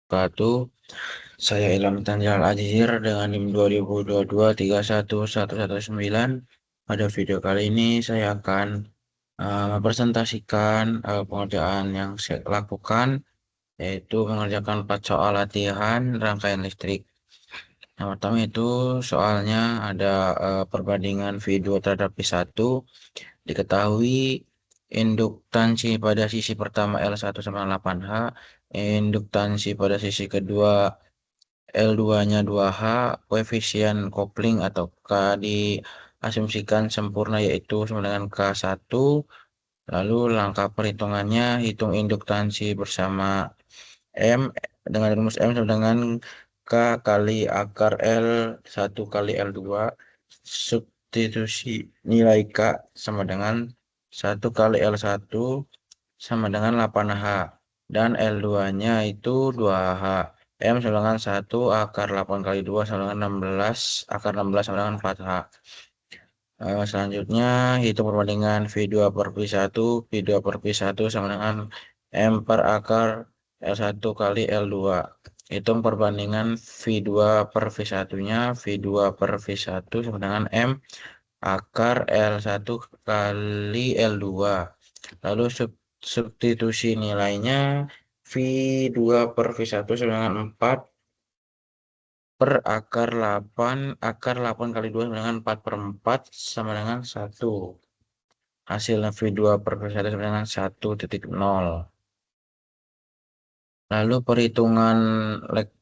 Wabarakatuh. Saya Ilham Tanjal Azhir dengan NIM 2022-31119. Pada video kali ini saya akan mempresentasikan pengerjaan yang saya lakukan, yaitu mengerjakan 4 soal latihan rangkaian listrik. Yang pertama itu soalnya ada perbandingan V2 terhadap V1. Diketahui induktansi pada sisi pertama L1 sama 8H, induktansi pada sisi kedua L2-nya 2H, koefisien kopling atau K diasumsikan sempurna yaitu sama dengan K1. Lalu langkah perhitungannya, hitung induktansi bersama M dengan rumus M sama dengan K kali akar L1 kali L2. Substitusi nilai K sama dengan 1 kali L1 sama dengan 8H. Dan L2-nya itu 2H. M sama dengan 1 akar 8 kali 2 sama dengan 16. Akar 16 sama dengan 4H. Selanjutnya, hitung perbandingan V2 per V1. V2 per V1 sama dengan M per akar L1 kali L2. Hitung perbandingan V2 per V1-nya. V2 per V1 sama dengan M akar L1 kali L2. Lalu substitusi nilainya V2 per V1 sama dengan 4 per akar 8. Akar 8 kali 2 sama dengan 4 per 4 sama dengan 1. Hasilnya V2 per V1 sama dengan 1,0. Lalu perhitungan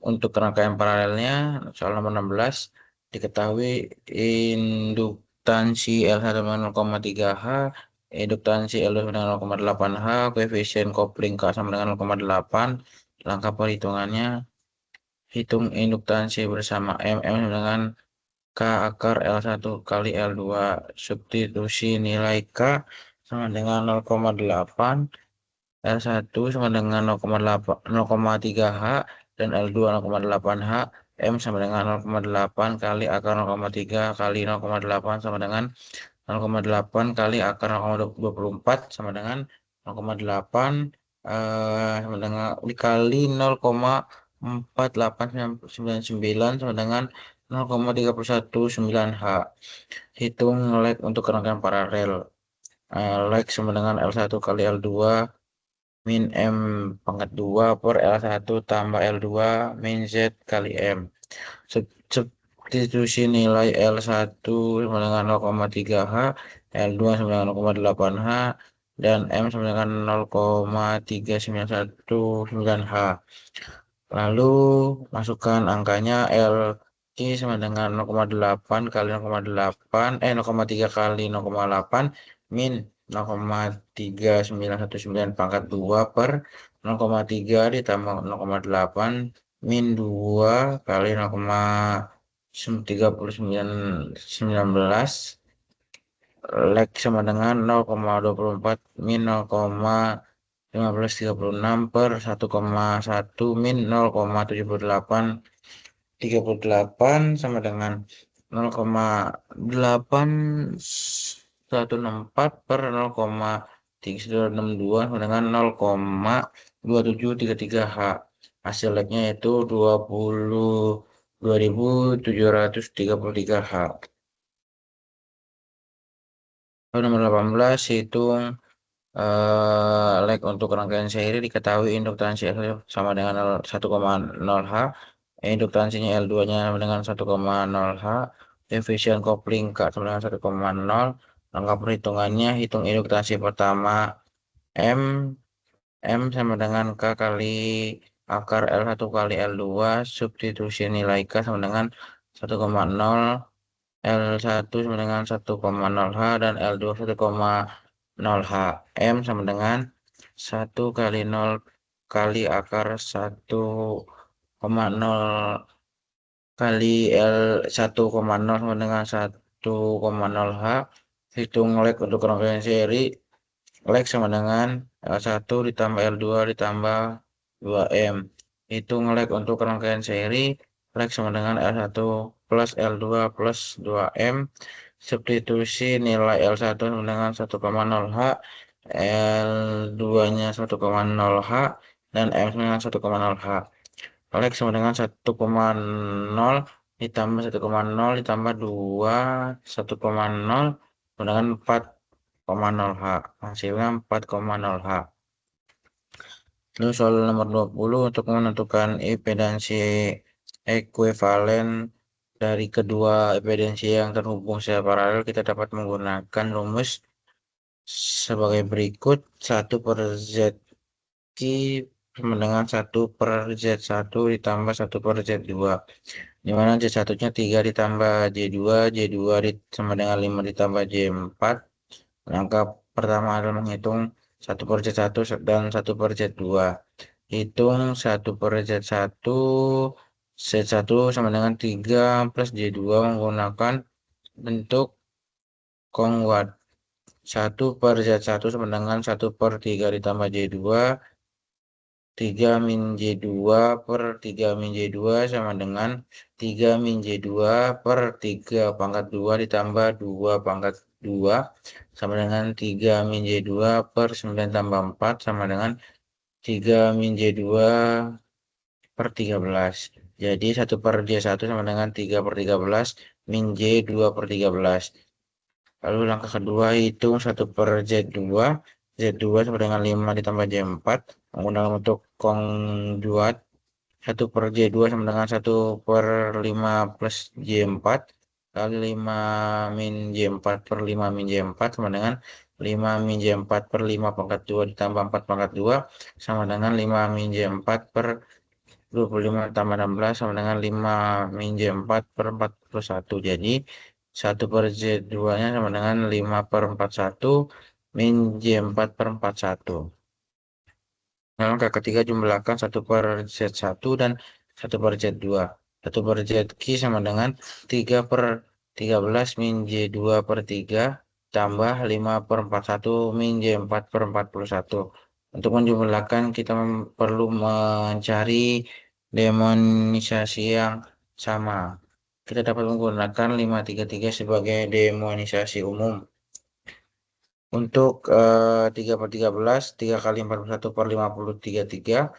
untuk rangkaian paralelnya, soal nomor 16, diketahui induktansi L1 sama 0,3H, induktansi L2 sama dengan 0,8H, koefisien kopling K sama dengan 0,8. Langkah perhitungannya, hitung induktansi bersama M sama dengan K akar L1 kali L2. Substitusi nilai K sama dengan 0,8. L1 sama dengan 0,3H dan L2 0,8H. M sama dengan 0,8 kali akar 0,3 kali 0,8 sama dengan 0,8 kali akar 0,24 sama dengan 0,8 sama dengan dikali 0,4899 sama dengan 0,319H. Hitung lag untuk rangkaian paralel. Lag sama dengan L1 kali L2 min M pangkat 2 per L1 tambah L2 min Z kali M. Substitusi nilai L1 sama dengan 0,3H, L2 sama dengan 0,8H, dan M sama dengan 0,3919H. Lalu masukkan angkanya L C sama dengan 0,8 kali 0,8, 0,3 kali 0,8 min 0,3919 pangkat 2 per 0,3 ditambah 0,8 min 2 kali 0,3919 Lag sama dengan 0,24 min 0,1536 per 1,1 min 0,7838 sama dengan 0,8164 per 0,3162 sama dengan 0,2733H. Hasil lagnya yaitu 22.733H. Lalu nomor 18, hitung lag untuk rangkaian seri. Diketahui induktansi L sama dengan 1,0H, induktansinya L2-nya sama dengan 1,0H, efisien kopling K sama dengan 1,0. Langkah perhitungannya, hitung induktansi pertama M sama dengan K kali akar L1 kali L2, substitusi nilai K sama dengan 1,0, L1 sama dengan 1,0H dan L2 1,0H. M sama dengan 1 kali 0 kali akar 1,0 kali L1,0 sama dengan 1,0H. Hitung lag untuk rangkaian seri. Lag sama dengan L1 ditambah L2 ditambah 2M. Hitung lag untuk rangkaian seri. Lag sama dengan L1 plus L2 plus 2M. Substitusi nilai L1 sama dengan 1,0H, L2-nya 1,0H, dan M sama dengan 1,0H. Oleh X sama dengan 1,0 ditambah 1,0 ditambah 2, 1,0 sama dengan 4,0H. Hasilnya 4,0H. Lalu soal nomor 20 untuk menentukan impedansi ekuivalen dari kedua impedansi yang terhubung secara paralel, kita dapat menggunakan rumus sebagai berikut. 1 per ZQ sama dengan 1 per Z1 ditambah 1 per Z2. Di mana Z1-nya 3 ditambah J2, J2 sama dengan 5 ditambah J4. Langkah pertama adalah menghitung 1 per Z1 dan 1 per Z2. Hitung 1 per Z1, Z1 sama dengan 3 plus J2 menggunakan bentuk konguat. 1 per Z1 sama dengan 1 per 3 ditambah J2. 3 min J2 per 3 min J2 sama dengan 3 min J2 per 3 pangkat 2 ditambah 2 pangkat 2 sama dengan 3 min J2 per 9 tambah 4 sama dengan 3 min J2 per 13. Jadi 1 per J1 sama dengan 3 per 13 min J2 per 13. Lalu langkah kedua hitung 1 per Z2. Z2 sama dengan 5 ditambah J4 menggunakan bentuk konjugat. 1 per J2 sama dengan 1 per 5 plus J4. Lalu 5 min J4 per 5 min J4 sama dengan 5 min J4 per 5 pangkat 2 ditambah 4 pangkat 2 sama dengan 5 min J4 per 25 tambah 16 sama dengan 5 min J4 per 41. Jadi 1 per Z2-nya sama dengan 5 per 41 min J4 per 41. Nah, langkah ketiga jumlahkan 1 per Z1 dan 1 per Z2. 1 per ZQ sama dengan 3 per 13 min J2 per 3 tambah 5 per 41 min J4 per 41. Untuk menjumlahkan kita perlu mencari demonisasi yang sama. Kita dapat menggunakan 533 sebagai demonisasi umum. Untuk 3 per 13, 3 kali 41 per 53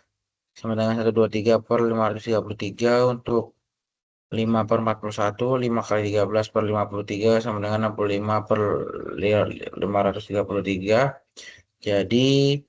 sama dengan 123 per 533. Untuk 5 per 41, 5 kali 13 per 53 sama dengan 65 per 533. Jadi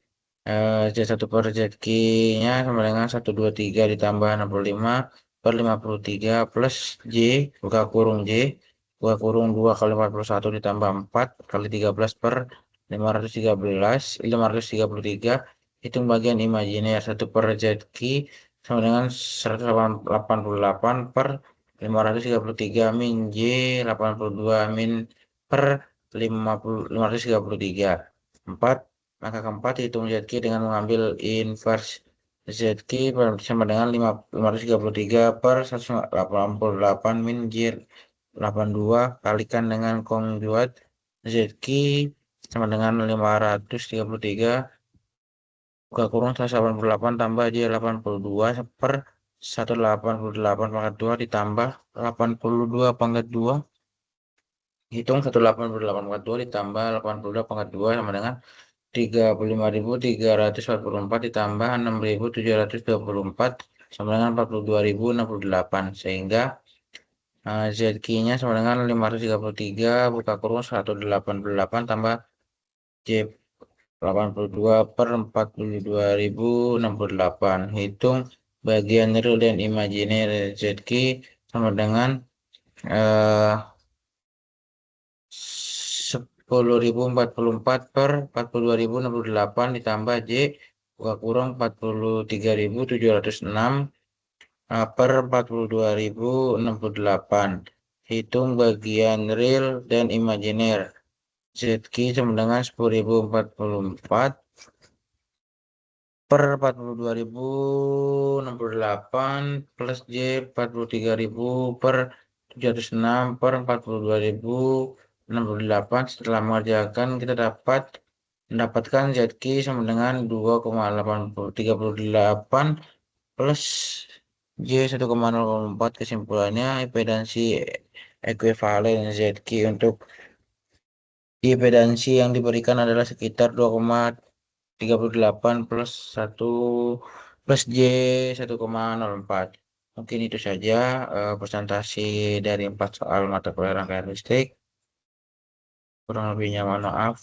Z1 per ZQ-nya sama dengan 123 ditambah 65 per 53 plus J, buka kurung J, buka kurung 2 kali 41 ditambah 4 kali 13 per 533. Hitung bagian imajiner. 1 per ZQ sama dengan 188 per 533 min J 82 min per 533. 4. Maka keempat hitung ZQ dengan mengambil inverse ZQ sama dengan 533 per 188 min J 82 kalikan dengan konjugat ZQ sama dengan 533 buka kurung 188 tambah J 82 per 188 pangkat 2 ditambah 82 pangkat 2. Hitung 188 pangkat 2 ditambah 82 pangkat 2 sama dengan 35.344 ditambah 6.724 sama dengan 42.068 sehingga ZQ-nya sama dengan 533 buka kurung 188 tambah J 82 per 42.068. Hitung bagian real dan imajiner ZQ sama dengan 10.044 per 42.068 ditambah J buka kurung 43.706 per 42.068. Hitung bagian real dan imajiner ZQ sama dengan 10.044 per 42.068 plus J 43.000 per 706 per 42.068. Setelah mengerjakan kita dapat mendapatkan ZQ sama dengan 2,838 plus J 1,04. Kesimpulannya impedansi ekuivalen ZQ untuk impedansi yang diberikan adalah sekitar 2,38 plus 1 plus J 1,04. Mungkin itu saja presentasi dari 4 soal mata kuliah rangkaian listrik. Kurang lebihnya mohon maaf.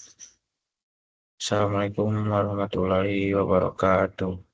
Assalamualaikum warahmatullahi wabarakatuh.